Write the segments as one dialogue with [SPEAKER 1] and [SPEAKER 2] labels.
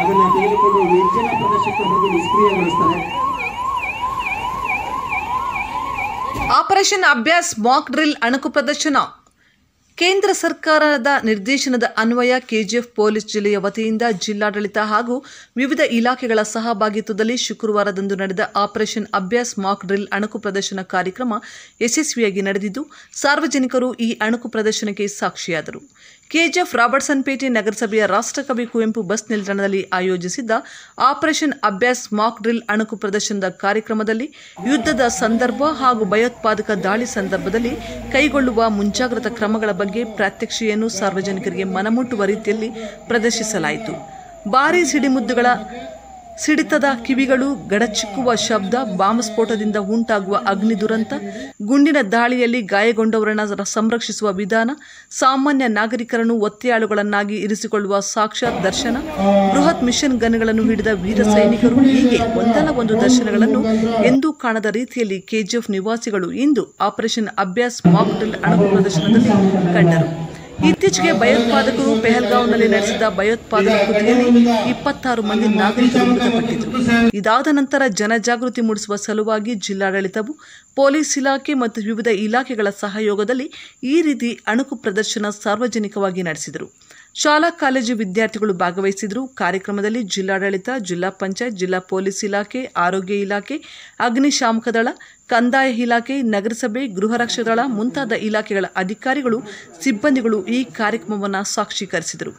[SPEAKER 1] ಅದನ್ನು ತೆಗೆದುಕೊಂಡು ವೇದಿಕೆ ಪ್ರದರ್ಶನಕ್ಕೆ ಹೋಗಿ ನಿಷ್ಕ್ರಿಯಗೊಳಿಸ್ತಾರೆ.
[SPEAKER 2] ಆಪರೇಷನ್ ಅಭ್ಯಾಸ್ ಮಾಕ್ ಡ್ರಿಲ್ ಅಣಕು ಪ್ರದರ್ಶನ. ಕೇಂದ್ರ ಸರ್ಕಾರದ ನಿರ್ದೇಶನದ ಅನ್ವಯ ಕೆಜಿಎಫ್ ಪೊಲೀಸ್ ಜಿಲ್ಲೆಯ ವತಿಯಿಂದ ಜಿಲ್ಲಾಡಳಿತ ಹಾಗೂ ವಿವಿಧ ಇಲಾಖೆಗಳ ಸಹಭಾಗಿತ್ವದಲ್ಲಿ ಶುಕ್ರವಾರದಂದು ನಡೆದ ಆಪರೇಷನ್ ಅಭ್ಯಾಸ್ ಮಾಕ್ ಡ್ರಿಲ್ ಅಣಕು ಪ್ರದರ್ಶನ ಕಾರ್ಯಕ್ರಮ ಯಶಸ್ವಿಯಾಗಿ ನಡೆದಿದ್ದು ಸಾರ್ವಜನಿಕರು ಈ ಅಣಕು ಪ್ರದರ್ಶನಕ್ಕೆ ಸಾಕ್ಷಿಯಾದರು. ಕೆಜಿಎಫ್ ರಾಬರ್ಟ್ಸನ್ ಪೇಟೆ ನಗರಸಭೆಯ ರಾಷ್ಟ್ರಕವಿ ಕುವೆಂಪು ಬಸ್ ನಿಲ್ದಾಣದಲ್ಲಿ ಆಯೋಜಿಸಿದ್ದ ಆಪರೇಷನ್ ಅಭ್ಯಾಸ್ ಮಾಕ್ ಡ್ರಿಲ್ ಅಣಕು ಪ್ರದರ್ಶನದ ಕಾರ್ಯಕ್ರಮದಲ್ಲಿ ಯುದ್ಧದ ಸಂದರ್ಭ ಹಾಗೂ ಭಯೋತ್ಪಾದಕ ದಾಳಿ ಸಂದರ್ಭದಲ್ಲಿ ಕೈಗೊಳ್ಳುವ ಮುಂಜಾಗ್ರತಾ ಕ್ರಮಗಳ ಬಗ್ಗೆ ಪ್ರಾತ್ಯಕ್ಷಿಕೆಯನ್ನು ಸಾರ್ವಜನಿಕರಿಗೆ ಮನಮುಟ್ಟುವ ರೀತಿಯಲ್ಲಿ ಪ್ರದರ್ಶಿಸಲಾಯಿತು. ಭಾರೀ ಸಿಡಿಮುದ್ದುಗಳ ಸಿಡಿತದ ಕಿವಿಗಳು, ಗಡಚಿಕ್ಕುವ ಶಬ್ದ, ಬಾಂಬ್ ಸ್ಫೋಟದಿಂದ ಉಂಟಾಗುವ ಅಗ್ನಿ ದುರಂತ, ಗುಂಡಿನ ದಾಳಿಯಲ್ಲಿ ಗಾಯಗೊಂಡವರನ್ನು ಸಂರಕ್ಷಿಸುವ ವಿಧಾನ, ಸಾಮಾನ್ಯ ನಾಗರಿಕರನ್ನು ಒತ್ತೆಯಾಳುಗಳನ್ನಾಗಿ ಇರಿಸಿಕೊಳ್ಳುವ ಸಾಕ್ಷಾತ್ ದರ್ಶನ, ಬೃಹತ್ ಮಿಷನ್ ಗನ್ಗಳನ್ನು ಹಿಡಿದ ವೀರ ಸೈನಿಕರು, ಹೀಗೆ ಒಂದಲ್ಲ ಒಂದು ದರ್ಶನಗಳನ್ನು ಎಂದೂ ಕಾಣದ ರೀತಿಯಲ್ಲಿ ಕೆಜಿಎಫ್ ನಿವಾಸಿಗಳು ಇಂದು ಆಪರೇಷನ್ ಅಭ್ಯಾಸ್ ಮಾಕ್ ಡ್ರಿಲ್ ಅಣಕು ಪ್ರದರ್ಶನದಲ್ಲಿ ಕಂಡರು. ಇತ್ತೀಚೆಗೆ ಭಯೋತ್ಪಾದಕರು ಪೆಹಲ್ಗಾಂವ್ನಲ್ಲಿ ನಡೆಸಿದ ಭಯೋತ್ಪಾದಕ ಕೃತಿಯಲ್ಲಿ 26 ಮಂದಿ ನಾಗರಿಕರು ಮೃತಪಟ್ಟಿದ್ದರು. ಇದಾದ ನಂತರ ಜನಜಾಗೃತಿ ಮೂಡಿಸುವ ಸಲುವಾಗಿ ಜಿಲ್ಲಾಡಳಿತವು ಪೊಲೀಸ್ ಇಲಾಖೆ ಮತ್ತು ವಿವಿಧ ಇಲಾಖೆಗಳ ಸಹಯೋಗದಲ್ಲಿ ಈ ರೀತಿ ಅಣಕು ಪ್ರದರ್ಶನ ಸಾರ್ವಜನಿಕವಾಗಿ ನಡೆಸಿದರು. ಶಾಲಾ ಕಾಲೇಜು ವಿದ್ಯಾರ್ಥಿಗಳು ಭಾಗವಹಿಸಿದರು. ಕಾರ್ಯಕ್ರಮದಲ್ಲಿ ಜಿಲ್ಲಾಡಳಿತ, ಜಿಲ್ಲಾ ಪಂಚಾಯತ್, ಜಿಲ್ಲಾ ಪೊಲೀಸ್ ಇಲಾಖೆ, ಆರೋಗ್ಯ ಇಲಾಖೆ, ಅಗ್ನಿಶಾಮಕ ದಳ, ಕಂದಾಯ ಇಲಾಖೆ, ನಗರಸಭೆ, ಗೃಹ ರಕ್ಷಕ ದಳ ಮುಂತಾದ ಇಲಾಖೆಗಳ ಅಧಿಕಾರಿಗಳು, ಸಿಬ್ಬಂದಿಗಳು ಈ ಕಾರ್ಯಕ್ರಮವನ್ನು ಸಾಕ್ಷೀಕರಿಸಿದರು.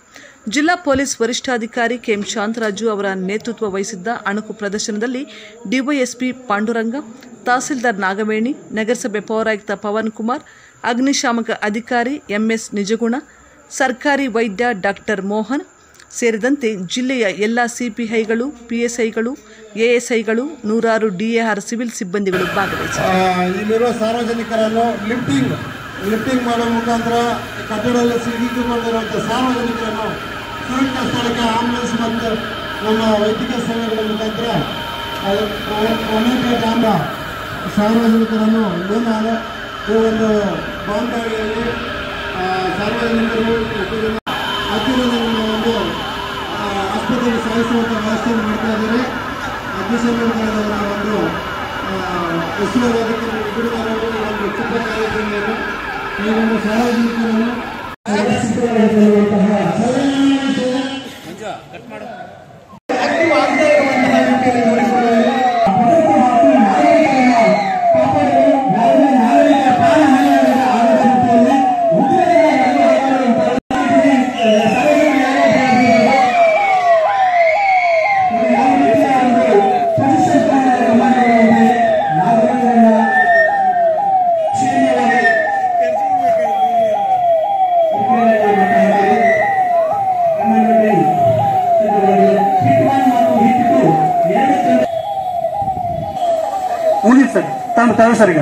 [SPEAKER 2] ಜಿಲ್ಲಾ ಪೊಲೀಸ್ ವರಿಷ್ಠಾಧಿಕಾರಿ ಕೆಎಂ ಶಾಂತರಾಜು ಅವರ ನೇತೃತ್ವ ವಹಿಸಿದ್ದ ಅಣಕು ಪ್ರದರ್ಶನದಲ್ಲಿ ಡಿವೈಎಸ್ಪಿ ಪಾಂಡುರಂಗ, ತಹಸೀಲ್ದಾರ್ ನಾಗವೇಣಿ, ನಗರಸಭೆ ಪೌರಾಯುಕ್ತ ಪವನ್ ಕುಮಾರ್, ಅಗ್ನಿಶಾಮಕ ಅಧಿಕಾರಿ ಎಂಎಸ್ ನಿಜಗುಣ, ಸರ್ಕಾರಿ ವೈದ್ಯ ಡಾಕ್ಟರ್ ಮೋಹನ್ ಸೇರಿದಂತೆ ಜಿಲ್ಲೆಯ ಎಲ್ಲ ಸಿಪಿಐಗಳು, ಪಿಎಸ್ಐಗಳು, ಎಎಸ್ಐಗಳು, 100 ಡಿಎಆರ್ ಸಿವಿಲ್ ಸಿಬ್ಬಂದಿಗಳು ಭಾಗವಹಿಸಿದರು.
[SPEAKER 3] ಇಲ್ಲಿರುವ ಸಾರ್ವಜನಿಕರನ್ನು ಲಿಫ್ಟಿಂಗ್ ಮಾಡುವ ಮುಖಾಂತರ ಕಟ್ಟಡದಲ್ಲಿ ಸಿಲುಕಿಕೊಂಡಿರುವಂಥ ಸಾರ್ವಜನಿಕರನ್ನು ಸುರಕ್ಷಿತ ಸ್ಥಳಕ್ಕೆ ಆಂಬುಲೆನ್ಸ್ ಮತ್ತು ನಮ್ಮ ವೈದ್ಯಕೀಯ ಸೇವೆಗಳ ಮುಖಾಂತರ ಸಾರ್ವಜನಿಕರನ್ನು ಏನಾದ ಈ ಒಂದು ಬಾಂಧವ್ಯಲ್ಲಿ ಸಾರ್ವಜನಿಕರು ಹತ್ತಿರದಲ್ಲಿ ಒಂದು ಆಸ್ಪತ್ರೆಗೆ ಸಾಗಿಸುವಂಥ ವ್ಯವಸ್ಥೆಯನ್ನು ಮಾಡ್ತಾ ಇದ್ದಾರೆ. ಅಗ್ನಿಶಾಮಕ ದಳದವರ ಒಂದು ಹೆಸರುವಾದಿಕರು ಬಿಡುಗಡೆಗಳು ಒಂದು ಚಿಕ್ಕ ಕಾರ್ಯಕ್ರಮವನ್ನು ಕೈಗೊಂಡು ಸಾರ್ವಜನಿಕರನ್ನು
[SPEAKER 4] ಮುಗಿದು ಸರ್ ತಾವು ಸರ್ ಈಗ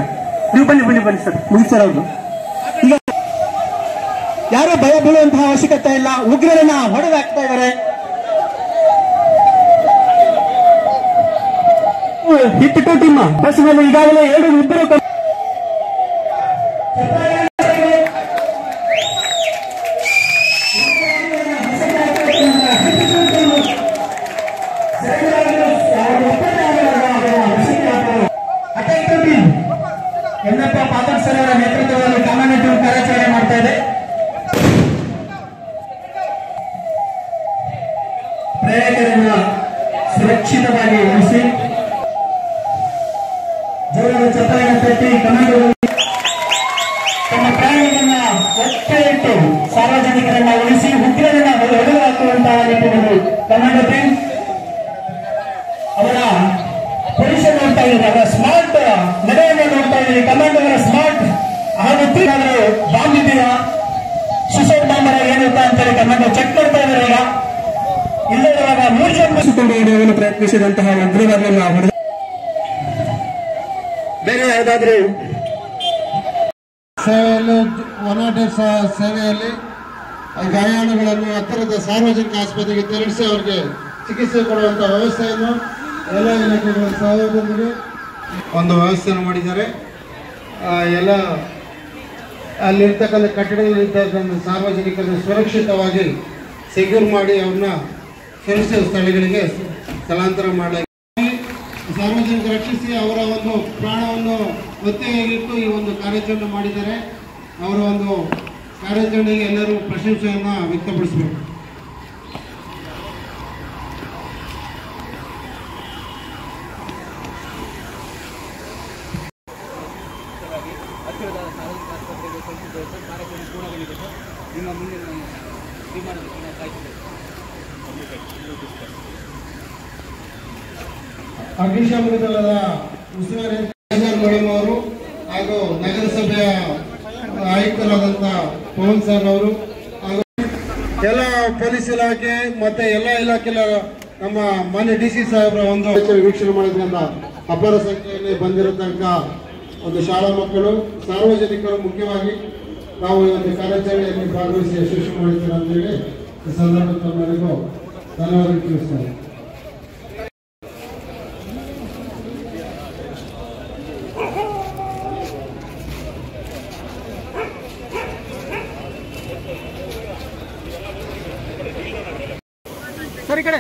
[SPEAKER 4] ನೀವು ಬನ್ನಿ ಸರ್ ಮುಗಿದು ಸರ್ ಅವ್ರದ್ದು. ಈಗ ಯಾರು ಭಯ ಬೀಳುವಂತಹ ಅವಶ್ಯಕತೆ ಇಲ್ಲ. ಉಗ್ರರನ್ನ ಹೊಡೆದಾಕ್ತಾ ಇದ್ದಾರೆ. ಹಿಟ್ ಟು ಟೀಮ್ ಬಸ್ ಮೇಲೆ ಈಗಾಗಲೇ ಇಬ್ಬರು ಎನ್ನಪ್ಪ ಪಾದಕ್ ಸರ್ ಅವರ ನೇತೃತ್ವದಲ್ಲಿ ಕಮಾಂಡ್ ಟೀಮ್ ಕಾರ್ಯಾಚರಣೆ ಮಾಡ್ತಾ ಇದೆ. ಪ್ರಯಾಣಿಕರನ್ನ ಸುರಕ್ಷಿತವಾಗಿ ಉಳಿಸಿ ಜೋರಾದ ಚಪ್ಪಾಳೆಯನ್ನು ತಟ್ಟಿ ಕಮಾಂಡೋಗಳು ತಮ್ಮ ಪ್ರಾಣಗಳನ್ನ ಒತ್ತೆ ಇಟ್ಟು ಸಾರ್ವಜನಿಕರನ್ನ ಉಳಿಸಿ ಉಗ್ರರನ್ನ ಹೊಡೆದಾಕುವಂತಹ ನಿಟ್ಟಿನಲ್ಲಿ ಕಮಾಂಡೋ ಟೀಮ್ ಅವರ ಪೊಸಿಷನ್ ನೋಡ್ತಾ ಇದ್ದಾರೆ. ಅವರ ಸ್ಮಾರ್ಟ್ ನಡೆಯನ್ನು ನೋಡ್ತಾ ಇದ್ದೀವಿ. ಕಮಾಂಡೋ ಅವರ ಸ್ಮಾರ್ಟ್ ಹಾಗೂ ಬಾಂಬ್ ಇದೆಯಾ, ಸುಸೈಡ್ ಬಾಂಬರ್ ಏನಿರ್ತಾ ಅಂತೇಳಿ ಕಮಾಂಡೋ ಚೆಕ್ ಮಾಡ್ತಾ ಇದ್ದಾರೆ. ಈಗ ಇಲ್ಲದಿರುವಾಗ ಮೂರ್ಛಿಸಿಕೊಂಡು ಪ್ರಯತ್ನಿಸಿದಂತಹ ಉಗ್ರರನ್ನ ಹೊಡೆದ ಬೇರೆ ಯಾವುದಾದ್ರೂ
[SPEAKER 3] ಸೇವೆಯಲ್ಲಿ 108 ಸೇವೆಯಲ್ಲಿ ಗಾಯಾಳುಗಳನ್ನು ಹತ್ತಿರದ ಸಾರ್ವಜನಿಕ ಆಸ್ಪತ್ರೆಗೆ ತೆರಳಿಸಿ ಅವರಿಗೆ ಚಿಕಿತ್ಸೆ ಕೊಡುವಂಥ ವ್ಯವಸ್ಥೆಯನ್ನು ಎಲ್ಲ ಇಲಾಖೆಗಳ ಸಹಯೋಗದೊಂದಿಗೆ ಒಂದು ವ್ಯವಸ್ಥೆಯನ್ನು ಮಾಡಿದ್ದಾರೆ. ಎಲ್ಲ ಅಲ್ಲಿರ್ತಕ್ಕಂಥ ಕಟ್ಟಡಗಳಿದ್ದ ಸಾರ್ವಜನಿಕರನ್ನು ಸುರಕ್ಷಿತವಾಗಿ ಸೆಕ್ಯೂರ್ ಮಾಡಿ ಅವ್ರನ್ನ ಸುರಕ್ಷಿತ ಸ್ಥಳಗಳಿಗೆ ಸ್ಥಳಾಂತರ ಮಾಡಲಾಗಿದೆ. ಸಾರ್ವಜನಿಕ ರಕ್ಷಿಸಿ ಅವರ ಒಂದು ಪ್ರಾಣವನ್ನು ಒತ್ತೆಯಾಗಿಟ್ಟು ಈ ಒಂದು ಕಾರ್ಯಾಚರಣೆ ಮಾಡಿದ್ದಾರೆ. ಅವರ ಒಂದು ಕಾರ್ಯಾಚರಣೆಗೆ ಎಲ್ಲರೂ ಪ್ರಶಂಸೆಯನ್ನು ವ್ಯಕ್ತಪಡಿಸಬೇಕು. ಅಗ್ನಿಶಾಮಕ ದಳದ ಉಸ್ತುವಾರಿ ಮೇಡಮ್ ಅವರು ಹಾಗೂ ನಗರಸಭೆಯ ಆಯುಕ್ತರಾದಂಥ ಪವನ್ ಸರ್ ಅವರು ಹಾಗೂ ಎಲ್ಲ ಪೊಲೀಸ್ ಇಲಾಖೆ ಮತ್ತೆ ಎಲ್ಲ ಇಲಾಖೆಯ ನಮ್ಮ ಮಾನ್ಯ DC ಸಾಹೇಬರ ಒಂದು ವೀಕ್ಷಣೆ ಮಾಡಿದ್ರಿಂದ ಅಪಾರ ಸಂಖ್ಯೆಯಲ್ಲಿ ಬಂದಿರತಕ್ಕ ಒಂದು ಶಾಲಾ ಮಕ್ಕಳು ಸಾರ್ವಜನಿಕರು ಮುಖ್ಯವಾಗಿ ನಾವು ಈ ಒಂದು ಕಾರ್ಯಾಚರಣೆಯಲ್ಲಿ ಭಾಗವಹಿಸಿ ಯಶಸ್ವಿ ಮಾಡಿದ್ದೀರ ಅಂತೇಳಿ ಈ ಸಂದರ್ಭದಲ್ಲಿ ತಮ್ಮೆಲ್ಲರಿಗೂ ಧನ್ಯವಾದ ತಿಳಿಸ್ತಾರೆ.
[SPEAKER 1] ಸರ್ ಈ ಕಡೆ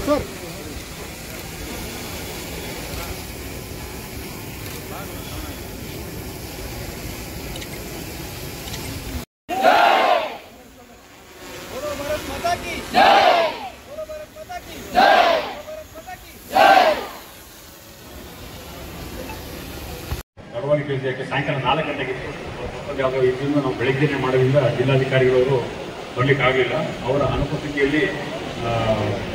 [SPEAKER 1] ಸರ್
[SPEAKER 5] ಬಡವಣಿಗೆ ಯೋಜನೆಗೆ ಸಾಯಂಕಾಲ 4 ಗಂಟೆಗೆ ಯಾವುದೋ ಇದನ್ನು ನಾವು ಬೆಳಗ್ಗೆನೆ ಮಾಡೋದ್ರಿಂದ ಜಿಲ್ಲಾಧಿಕಾರಿಗಳು ಬರಲಿಕ್ಕಾಗಲಿಲ್ಲ. ಅವರ ಅನುಪಸ್ಥಿತಿಯಲ್ಲಿ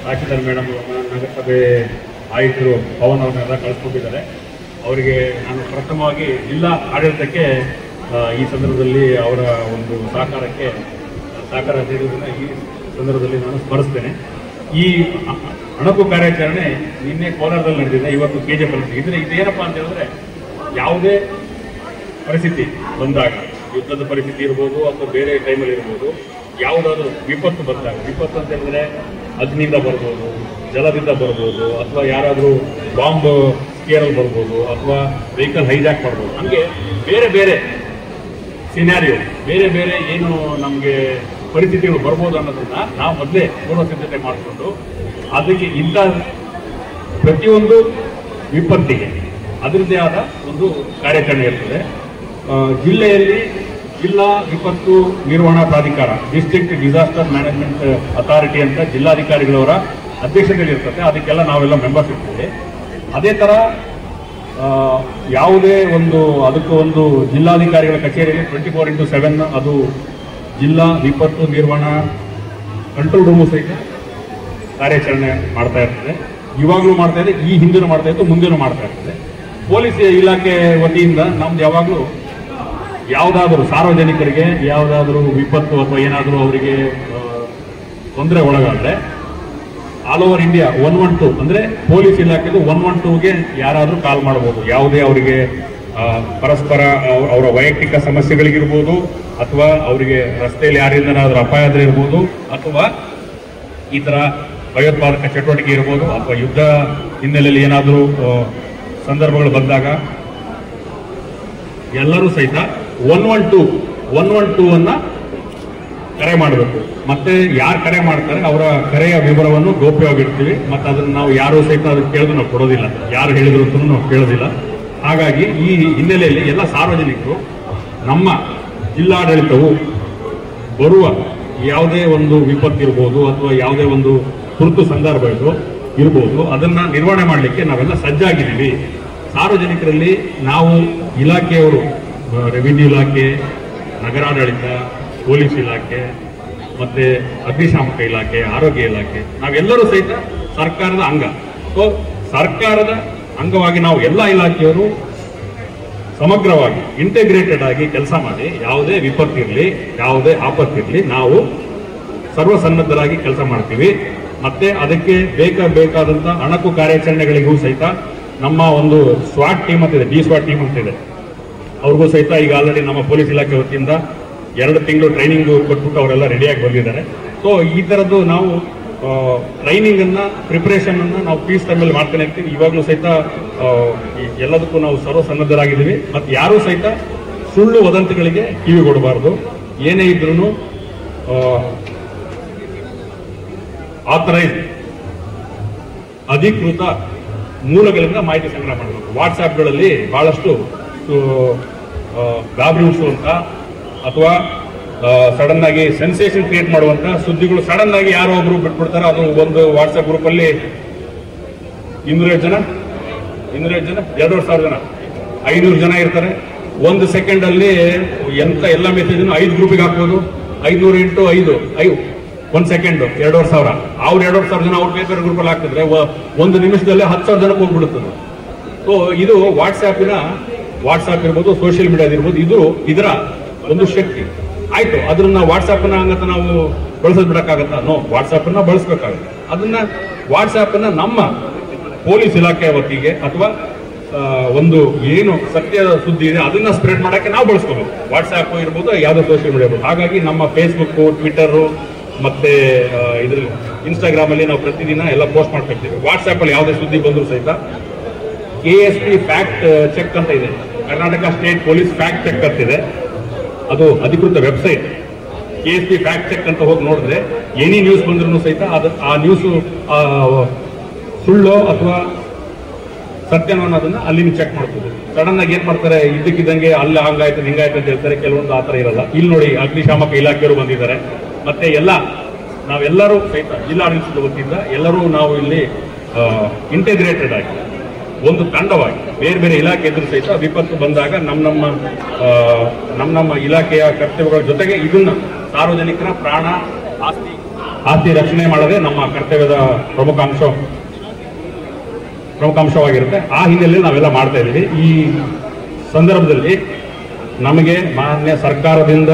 [SPEAKER 5] ತಹಶೀಲ್ದಾರ್ ಮೇಡಮ್ ನಗರಸಭೆ ಆಯುಕ್ತರು ಪವನ್ ಅವ್ರನ್ನೆಲ್ಲ ಕಳಿಸ್ಕೊಟ್ಟಿದ್ದಾರೆ. ಅವರಿಗೆ ನಾನು ಪ್ರಥಮವಾಗಿ ಜಿಲ್ಲಾ ಆಡಳಿತಕ್ಕೆ ಈ ಸಂದರ್ಭದಲ್ಲಿ ಅವರ ಒಂದು ಸಹಕಾರ ನೀಡುವುದನ್ನು ಈ ಸಂದರ್ಭದಲ್ಲಿ ನಾನು ಸ್ಮರಿಸ್ತೇನೆ. ಈ ಅಣಕು ಕಾರ್ಯಾಚರಣೆ ನಿನ್ನೆ ಕೋಲಾರದಲ್ಲಿ ನಡೆದಿದೆ, ಇವತ್ತು KGF ನಡೆದಿದೆ. ಇದೇನಪ್ಪ ಅಂತ ಹೇಳಿದ್ರೆ, ಯಾವುದೇ ಪರಿಸ್ಥಿತಿ ಬಂದಾಗ, ಯುದ್ಧದ ಪರಿಸ್ಥಿತಿ ಇರ್ಬೋದು ಅಥವಾ ಬೇರೆ ಟೈಮಲ್ಲಿ ಇರ್ಬೋದು, ಯಾವುದಾದ್ರೂ ವಿಪತ್ತು ಬಂದಾಗ, ವಿಪತ್ತು ಅಂತ ಹೇಳಿದ್ರೆ ಅಗ್ನಿಯಿಂದ ಬರ್ಬೋದು, ಜಲದಿಂದ ಬರ್ಬೋದು, ಅಥವಾ ಯಾರಾದರೂ ಬಾಂಬ್ ಸ್ಕೇರಲ್ಲಿ ಬರ್ಬೋದು, ಅಥವಾ ವೆಹಿಕಲ್ ಹೈಜಾಕ್ ಮಾಡ್ಬೋದು. ಹಂಗೆ ಬೇರೆ ಬೇರೆ ಸಿನಾರಿಯೋ, ಬೇರೆ ಬೇರೆ ಏನು ನಮಗೆ ಪರಿಸ್ಥಿತಿಗಳು ಬರ್ಬೋದು ಅನ್ನೋದನ್ನ ನಾವು ಮೊದಲೇ ಪೂರ್ವ ಸಿದ್ಧತೆ ಮಾಡಿಕೊಂಡು ಅದಕ್ಕೆ ಇಂಥ ಪ್ರತಿಯೊಂದು ವಿಪತ್ತಿಗೆ ಅದರದ್ದೇ ಆದ ಒಂದು ಕಾರ್ಯಾಚರಣೆ ಇರ್ತದೆ. ಜಿಲ್ಲೆಯಲ್ಲಿ ಜಿಲ್ಲಾ ವಿಪತ್ತು ನಿರ್ವಹಣಾ ಪ್ರಾಧಿಕಾರ, ಡಿಸ್ಟ್ರಿಕ್ಟ್ ಡಿಸಾಸ್ಟರ್ ಮ್ಯಾನೇಜ್ಮೆಂಟ್ ಅಥಾರಿಟಿ ಅಂತ ಜಿಲ್ಲಾಧಿಕಾರಿಗಳವರ ಅಧ್ಯಕ್ಷತೆಯಲ್ಲಿ ಇರ್ತದೆ. ಅದಕ್ಕೆಲ್ಲ ನಾವೆಲ್ಲ ಮೆಂಬರ್ಸ್ ಇರ್ತೇವೆ. ಅದೇ ಥರ ಯಾವುದೇ ಅದಕ್ಕೂ ಒಂದು ಜಿಲ್ಲಾಧಿಕಾರಿಗಳ ಕಚೇರಿಯಲ್ಲಿ 24x7 ಅದು ಜಿಲ್ಲಾ ವಿಪತ್ತು ನಿರ್ವಹಣಾ ಕಂಟ್ರೋಲ್ ರೂಮು ಸಹಿತ ಕಾರ್ಯಾಚರಣೆ ಮಾಡ್ತಾ ಇರ್ತದೆ. ಇವಾಗಲೂ ಮಾಡ್ತಾ ಇದೆ, ಈ ಹಿಂದೆನೂ ಮಾಡ್ತಾ ಇತ್ತು, ಮುಂದೆನೂ ಮಾಡ್ತಾ ಇರ್ತದೆ. ಪೊಲೀಸ್ ಇಲಾಖೆ ವತಿಯಿಂದ ನಮ್ದು ಯಾವಾಗಲೂ ಯಾವುದಾದ್ರೂ ಸಾರ್ವಜನಿಕರಿಗೆ ಯಾವುದಾದ್ರೂ ವಿಪತ್ತು ಅಥವಾ ಏನಾದರೂ ಅವರಿಗೆ ತೊಂದರೆ ಒಳಗಾದರೆ ಆಲ್ ಓವರ್ ಇಂಡಿಯಾ 112 ಅಂದರೆ ಪೊಲೀಸ್ ಇಲಾಖೆದು 112ಗೆ ಯಾರಾದರೂ ಕಾಲ್ ಮಾಡ್ಬೋದು. ಯಾವುದೇ ಅವರಿಗೆ ಪರಸ್ಪರ ಅವರ ವೈಯಕ್ತಿಕ ಸಮಸ್ಯೆಗಳಿಗಿರ್ಬೋದು, ಅಥವಾ ಅವರಿಗೆ ರಸ್ತೆಯಲ್ಲಿ ಯಾರಿಂದನಾದ್ರೂ ಅಪಾಯ ಆದರೆ ಇರ್ಬೋದು, ಅಥವಾ ಈ ಥರ ಭಯೋತ್ಪಾದಕ ಚಟುವಟಿಕೆ ಇರ್ಬೋದು, ಅಥವಾ ಯುದ್ಧ ಹಿನ್ನೆಲೆಯಲ್ಲಿ ಏನಾದರೂ ಸಂದರ್ಭಗಳು ಬಂದಾಗ ಎಲ್ಲರೂ ಸಹಿತ 112 ಕರೆ ಮಾಡಬೇಕು. ಮತ್ತೆ ಯಾರು ಕರೆ ಮಾಡ್ತಾರೆ ಅವರ ಕರೆಯ ವಿವರವನ್ನು ಗೌಪ್ಯವಾಗಿರ್ತೀವಿ. ಮತ್ತು ಅದನ್ನು ನಾವು ಯಾರು ಸಹಿತ ಅದನ್ನು ಕೇಳಿದ್ರು ನಾವು ಕೊಡೋದಿಲ್ಲ, ಯಾರು ಹೇಳಿದ್ರು ಅಂತ ನಾವು ಕೇಳೋದಿಲ್ಲ. ಹಾಗಾಗಿ ಈ ಹಿನ್ನೆಲೆಯಲ್ಲಿ ಎಲ್ಲ ಸಾರ್ವಜನಿಕರು ನಮ್ಮ ಜಿಲ್ಲಾಡಳಿತವು ಬರುವ ಯಾವುದೇ ಒಂದು ವಿಪತ್ತು ಇರ್ಬೋದು, ಅಥವಾ ಯಾವುದೇ ಒಂದು ತುರ್ತು ಸಂದರ್ಭ ಇರ್ಬೋದು, ಅದನ್ನು ನಿರ್ವಹಣೆ ಮಾಡಲಿಕ್ಕೆ ನಾವೆಲ್ಲ ಸಜ್ಜಾಗಿದ್ದೀವಿ. ಸಾರ್ವಜನಿಕರಲ್ಲಿ ನಾವು ಇಲಾಖೆಯವರು, ರೆವಿನ್ಯೂ ಇಲಾಖೆ, ನಗರಾಡಳಿತ, ಪೊಲೀಸ್ ಇಲಾಖೆ, ಮತ್ತು ಅಗ್ನಿಶಾಮಕ ಇಲಾಖೆ, ಆರೋಗ್ಯ ಇಲಾಖೆ, ನಾವೆಲ್ಲರೂ ಸಹಿತ ಸರ್ಕಾರದ ಅಂಗ. ಸೊ ಸರ್ಕಾರದ ಅಂಗವಾಗಿ ನಾವು ಎಲ್ಲ ಇಲಾಖೆಯವರು ಸಮಗ್ರವಾಗಿ ಇಂಟಿಗ್ರೇಟೆಡ್ ಆಗಿ ಕೆಲಸ ಮಾಡಿ, ಯಾವುದೇ ವಿಪತ್ತಿರಲಿ, ಯಾವುದೇ ಆಪತ್ತಿರಲಿ, ನಾವು ಸರ್ವಸನ್ನದ್ಧರಾಗಿ ಕೆಲಸ ಮಾಡ್ತೀವಿ. ಮತ್ತೆ ಅದಕ್ಕೆ ಬೇಕಾದಂಥ ಅಣಕು ಕಾರ್ಯಾಚರಣೆಗಳಿಗೂ ಸಹಿತ ನಮ್ಮ ಒಂದು ಸ್ವಾಟ್ ಟೀಮ್ ಅಂತ ಇದೆ, DSWAT ಟೀಮ್ ಅಂತ ಇದೆ. ಅವ್ರಿಗೂ ಸಹಿತ ಈಗ ಆಲ್ರೆಡಿ ನಮ್ಮ ಪೊಲೀಸ್ ಇಲಾಖೆ ವತಿಯಿಂದ 2 ತಿಂಗಳು ಟ್ರೈನಿಂಗ್ ಕೊಟ್ಬಿಟ್ಟು ಅವರೆಲ್ಲ ರೆಡಿಯಾಗಿ ಬಂದಿದ್ದಾರೆ. ಸೊ ಈ ಥರದ್ದು ನಾವು ಟ್ರೈನಿಂಗ್ ಅನ್ನ, ಪ್ರಿಪರೇಷನ್ ಅನ್ನ ನಾವು ಪೀಸ್ ಟೈಮಲ್ಲಿ ಮಾಡ್ತಾನೆ ಇರ್ತೀವಿ. ಇವಾಗಲೂ ಸಹಿತ ಎಲ್ಲದಕ್ಕೂ ನಾವು ಸರ್ವಸನ್ನದ್ಧರಾಗಿದ್ದೀವಿ. ಮತ್ತು ಯಾರೂ ಸಹಿತ ಸುಳ್ಳು ವದಂತಿಗಳಿಗೆ ಕಿವಿ ಕೊಡಬಾರ್ದು. ಏನೇ ಇದ್ರೂ ಆಥರೈಸ್ ಅಧಿಕೃತ ಮೂಲಗಳಿಂದ ಮಾಹಿತಿ ಸಂಗ್ರಹ ಮಾಡಬೇಕು. ವಾಟ್ಸ್ಆ್ಯಪ್ಗಳಲ್ಲಿ ಬಹಳಷ್ಟು ಗಾಬರಿ ಹುಟ್ಟಿಸುವಂತ ಅಥವಾ ಸಡನ್ ಆಗಿ ಸೆನ್ಸೇಷನ್ ಕ್ರಿಯೇಟ್ ಮಾಡುವಂತ ಸುದ್ದಿಗಳು ಸಡನ್ ಆಗಿ ಯಾರೋ ಒಬ್ರು ಬಿಟ್ಬಿಡ್ತಾರೆ. ಅದು ಒಂದು ವಾಟ್ಸ್ಆಪ್ ಗ್ರೂಪ್ ಅಲ್ಲಿ 200 ಜನ 2,500 ಜನ 500 ಜನ ಇರ್ತಾರೆ. 1 ಸೆಕೆಂಡ್ ಅಲ್ಲಿ ಎಲ್ಲ ಮೆಸೇಜ್ 5 ಗ್ರೂಪಿಗೆ ಹಾಕ್ಬೋದು. 500 × 5 1 ಸೆಕೆಂಡ್ 2,500 ಅವ್ರು 2,500 ಜನ ಅವ್ರು ಬೇರೆ ಗ್ರೂಪ್ ಅಲ್ಲಿ ಹಾಕಿದ್ರೆ 1 ನಿಮಿಷದಲ್ಲಿ 10,000 ಜನಕ್ಕೆ ಹೋಗ್ಬಿಡುತ್ತದೆ. ಸೊ ಇದು ವಾಟ್ಸ್ಆಪ್ ಇರ್ಬೋದು, ಸೋಷಿಯಲ್ ಮೀಡಿಯಾ ಇರ್ಬೋದು, ಇದರ ಒಂದು ಶಕ್ತಿ. ಆಯ್ತು, ಅದನ್ನ ವಾಟ್ಸ್ಆಪ್ ಹಂಗಂತ ನಾವು ಬಳಸೋದ್ ಬಿಡಕ್ಕಾಗತ್ತಾ? ನೋ, ವಾಟ್ಸ್ಆಪ್ ಅನ್ನ ಬಳಸಬೇಕಾಗುತ್ತೆ. ಅದನ್ನ ವಾಟ್ಸ್ಆಪ್ ಅನ್ನ ನಮ್ಮ ಪೊಲೀಸ್ ಇಲಾಖೆಯ ವತಿಗೆ ಅಥವಾ ಒಂದು ಏನು ಸತ್ಯದ ಸುದ್ದಿ ಇದೆ ಅದನ್ನ ಸ್ಪ್ರೆಡ್ ಮಾಡಕ್ಕೆ ನಾವು ಬಳಸ್ಕೋಬೇಕು. ವಾಟ್ಸ್ಆಪ್ ಇರ್ಬೋದು, ಯಾವ್ದೋ ಸೋಷಿಯಲ್ ಮೀಡಿಯಾ ಇರ್ಬೋದು. ಹಾಗಾಗಿ ನಮ್ಮ ಫೇಸ್ಬುಕ್, ಟ್ವಿಟರ್ ಮತ್ತೆ ಇದ್ರಲ್ಲಿ ಇನ್ಸ್ಟಾಗ್ರಾಮ್ ಅಲ್ಲಿ ನಾವು ಪ್ರತಿದಿನ ಎಲ್ಲ ಪೋಸ್ಟ್ ಮಾಡ್ತಿರ್ತೀವಿ. ವಾಟ್ಸ್ಆಪ್ ಅಲ್ಲಿ ಯಾವುದೇ ಸುದ್ದಿ ಬಂದರೂ ಸಹಿತ KSP ಫ್ಯಾಕ್ಟ್ ಚೆಕ್ ಅಂತ ಇದೆ, Karnataka state police fact check ಅಂತಿದೆ. ಅದು ಅಧಿಕೃತ ವೆಬ್ಸೈಟ್. KSP ಫ್ಯಾಕ್ಟ್ ಚೆಕ್ ಅಂತ ಹೋಗಿ ನೋಡಿದ್ರೆ ಎನಿ ನ್ಯೂಸ್ ಬಂದ್ರೂ ಸಹಿತ ಆ ನ್ಯೂಸ್ ಸುಳ್ಳು ಅಥವಾ ಸತ್ಯನೋ ಅನ್ನೋದನ್ನ ಅಲ್ಲಿ ಚೆಕ್ ಮಾಡ್ಬೋದು. ಸಡನ್ ಆಗಿ ಏನ್ ಮಾಡ್ತಾರೆ, ಇದ್ದಕ್ಕಿದ್ದಂಗೆ ಅಲ್ಲಿ ಹಂಗಾಯ್ತು ಹಿಂಗಾಯ್ತು ಅಂತ ಹೇಳ್ತಾರೆ. ಕೆಲವೊಂದು ಆತರ ಇರಲ್ಲ. ಇಲ್ಲಿ ನೋಡಿ, ಅಗ್ನಿಶಾಮಕ ಇಲಾಖೆಯವರು ಬಂದಿದ್ದಾರೆ. ಮತ್ತೆ ನಾವೆಲ್ಲರೂ ಸಹಿತ ಜಿಲ್ಲಾಡಳಿತದ ವತಿಯಿಂದ ಎಲ್ಲರೂ ನಾವು ಇಲ್ಲಿ ಇಂಟಿಗ್ರೇಟೆಡ್ ಆಗಿ ಒಂದು ತಂಡವಾಗಿ ಬೇರೆ ಬೇರೆ ಇಲಾಖೆ ಇದ್ರೂ ಸಹಿತ ವಿಪತ್ತು ಬಂದಾಗ ನಮ್ಮ ಇಲಾಖೆಯ ಕರ್ತವ್ಯಗಳ ಜೊತೆಗೆ ಇದನ್ನ ಸಾರ್ವಜನಿಕರ ಪ್ರಾಣ ಆಸ್ತಿ ರಕ್ಷಣೆ ಮಾಡೋದೇ ನಮ್ಮ ಕರ್ತವ್ಯದ ಪ್ರಮುಖ ಅಂಶವಾಗಿರುತ್ತೆ. ಆ ಹಿನ್ನೆಲೆಯಲ್ಲಿ ನಾವೆಲ್ಲ ಮಾಡ್ತಾ ಇದ್ದೀವಿ. ಈ ಸಂದರ್ಭದಲ್ಲಿ ನಮಗೆ ಮಾನ್ಯ ಸರ್ಕಾರದಿಂದ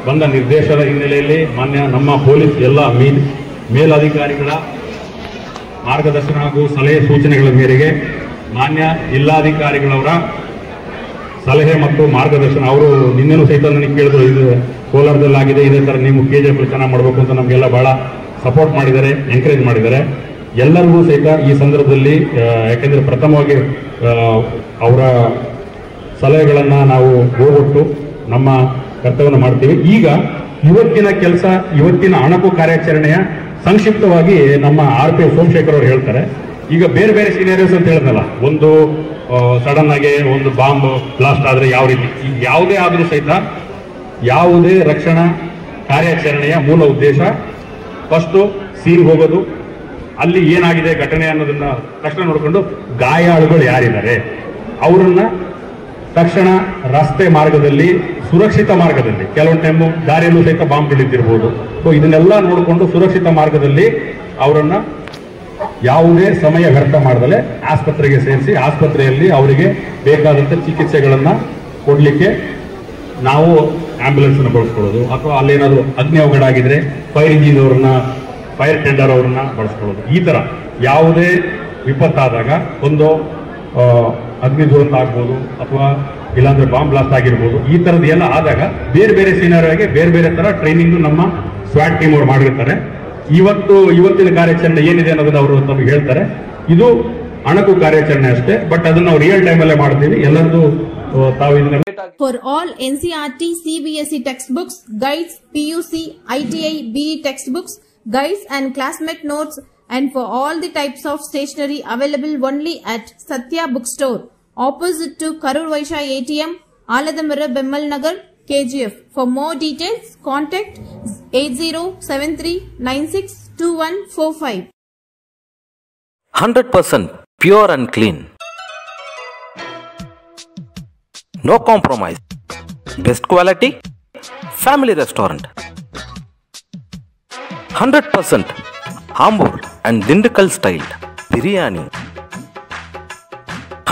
[SPEAKER 5] ಬಂದ ನಿರ್ದೇಶನದ ಹಿನ್ನೆಲೆಯಲ್ಲಿ ನಮ್ಮ ಪೊಲೀಸ್ ಎಲ್ಲ ಮೇಲಧಿಕಾರಿಗಳ ಮಾರ್ಗದರ್ಶನ ಹಾಗೂ ಸಲಹೆ ಸೂಚನೆಗಳ ಮೇರೆಗೆ ಮಾನ್ಯ ಜಿಲ್ಲಾಧಿಕಾರಿಗಳವರ ಸಲಹೆ ಮತ್ತು ಮಾರ್ಗದರ್ಶನ, ಅವರು ನಿನ್ನೆನೂ ಸಹಿತ ನನಗೆ ಕೇಳಿದ್ರು, ಇದು ಕೋಲಾರದಲ್ಲಾಗಿದೆ, ಇದೇ ಥರ ನೀವು KGF ಚೆನ್ನಾಗಿ ಮಾಡಬೇಕು ಅಂತ ನಮಗೆಲ್ಲ ಬಹಳ ಸಪೋರ್ಟ್ ಮಾಡಿದ್ದಾರೆ, ಎಂಕರೇಜ್ ಮಾಡಿದ್ದಾರೆ. ಎಲ್ಲರಿಗೂ ಸಹಿತ ಈ ಸಂದರ್ಭದಲ್ಲಿ ಯಾಕೆಂದರೆ ಪ್ರಥಮವಾಗಿ ಅವರ ಸಲಹೆಗಳನ್ನು ನಾವು ಹೋಗೊಟ್ಟು ನಮ್ಮ ಕರ್ತವ್ಯವನ್ನು ಮಾಡ್ತೀವಿ. ಈಗ ಇವತ್ತಿನ ಅಣಕು ಕಾರ್ಯಾಚರಣೆಯ ಸಂಕ್ಷಿಪ್ತವಾಗಿ ನಮ್ಮ RPF ಸೋಮಶೇಖರ್ ಅವರು ಹೇಳ್ತಾರೆ. ಈಗ ಬೇರೆ ಬೇರೆ ಸಿನಾರಿಯೋಸ್ ಅಂತ ಹೇಳಿದ್ನಲ್ಲ, ಒಂದು ಸಡನ್ ಆಗಿ ಒಂದು ಬಾಂಬ್ ಬ್ಲಾಸ್ಟ್ ಆದ್ರೆ ಯಾವ ರೀತಿ, ಯಾವುದೇ ಆದರೂ ಸಹಿತ ಯಾವುದೇ ರಕ್ಷಣಾ ಕಾರ್ಯಾಚರಣೆಯ ಮೂಲ ಉದ್ದೇಶ ಫಸ್ಟ್ ಸೀನ್ ಹೋಗೋದು, ಅಲ್ಲಿ ಏನಾಗಿದೆ ಘಟನೆ ಅನ್ನೋದನ್ನ ತಕ್ಷಣ ನೋಡಿಕೊಂಡು ಗಾಯಾಳುಗಳು ಯಾರಿದ್ದಾರೆ ಅವರನ್ನ ತಕ್ಷಣ ರಸ್ತೆ ಮಾರ್ಗದಲ್ಲಿ, ಸುರಕ್ಷಿತ ಮಾರ್ಗದಲ್ಲಿ, ಕೆಲವೊಂದು ಟೈಮು ದಾರಿಯಲ್ಲೂ ಸಹಿತ ಬಾಂಬ್ ಬೀಳುತ್ತಿರ್ಬೋದು. ಸೊ ಇದನ್ನೆಲ್ಲ ನೋಡಿಕೊಂಡು ಸುರಕ್ಷಿತ ಮಾರ್ಗದಲ್ಲಿ ಅವರನ್ನ ಯಾವುದೇ ಸಮಯ ವ್ಯರ್ಥ ಮಾಡದಲೆ ಆಸ್ಪತ್ರೆಗೆ ಸೇರಿಸಿ ಆಸ್ಪತ್ರೆಯಲ್ಲಿ ಅವರಿಗೆ ಬೇಕಾದಂಥ ಚಿಕಿತ್ಸೆಗಳನ್ನ ಕೊಡ್ಲಿಕ್ಕೆ ನಾವು ಆಂಬ್ಯುಲೆನ್ಸ್ ಅನ್ನು ಬಳಸ್ಕೊಳ್ಳೋದು, ಅಥವಾ ಅಲ್ಲೇನಾದರೂ ಅಗ್ನಿ ಅವಘಡ ಆಗಿದ್ರೆ ಫೈರ್ ಟೆಂಡರ್ ಅವರನ್ನ ಬಳಸ್ಕೊಳ್ಳೋದು. ಈ ತರ ಯಾವುದೇ ವಿಪತ್ತಾದಾಗ ಒಂದು ಅಗ್ನಿ ದುರಂತ ಆಗ್ಬೋದು ಅಥವಾ ಇಲ್ಲಾಂದ್ರೆ ಬಾಂಬ್ ಬ್ಲಾಸ್ಟ್ ಆಗಿರ್ಬೋದು, ಈ ತರದ್ದು ಎಲ್ಲ ಆದಾಗ ಬೇರೆ ಬೇರೆ ಸಿನಾರಿಯೋಗೆ ಬೇರೆ ಬೇರೆ ತರ ಟ್ರೈನಿಂಗ್ ನಮ್ಮ ಸ್ವಾಟ್ ಟೀಮ್ ಅವರು ಮಾಡಿರ್ತಾರೆ. ಇವತ್ತಿನ ಕಾರ್ಯಾಚರಣೆ ಏನಿದೆ ಅನ್ನೋದನ್ನ ಅವರು ನಮಗೆ ಹೇಳ್ತಾರೆ. ಇದು ಅಣಕು ಕಾರ್ಯಾಚರಣೆ ಅಷ್ಟೇ, ಬಟ್ ಅದನ್ನ ನಾವು ರಿಯಲ್ ಟೈಮ್ ಅಲ್ಲೇ ಮಾಡ್ತೀವಿ. ಎಲ್ಲರದು ತಾವು ಇದನ್ನ
[SPEAKER 6] For all NCERT, CBSE textbooks, guides, PUC, ITI, BE textbooks, guides and classmate notes, and for all the types of stationery available only at Satya Bookstore, opposite to Karur Vaishya ATM, Aladamara, Bemmal Nagar, KGF. For more details, contact 8073962145.
[SPEAKER 7] 100% pure and clean. No compromise. Best quality. Family restaurant. 100% Ambur and Dindukal style biryani.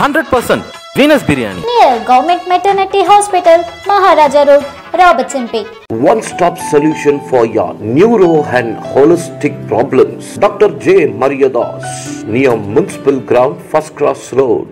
[SPEAKER 7] 100% Venus biryani.
[SPEAKER 8] Near Government Maternity Hospital, Maharaja Road, Robertsonpet.
[SPEAKER 9] One-stop solution for your neuro and holistic problems. Dr. J. Mariadas, near Municipal Ground, First Cross Road.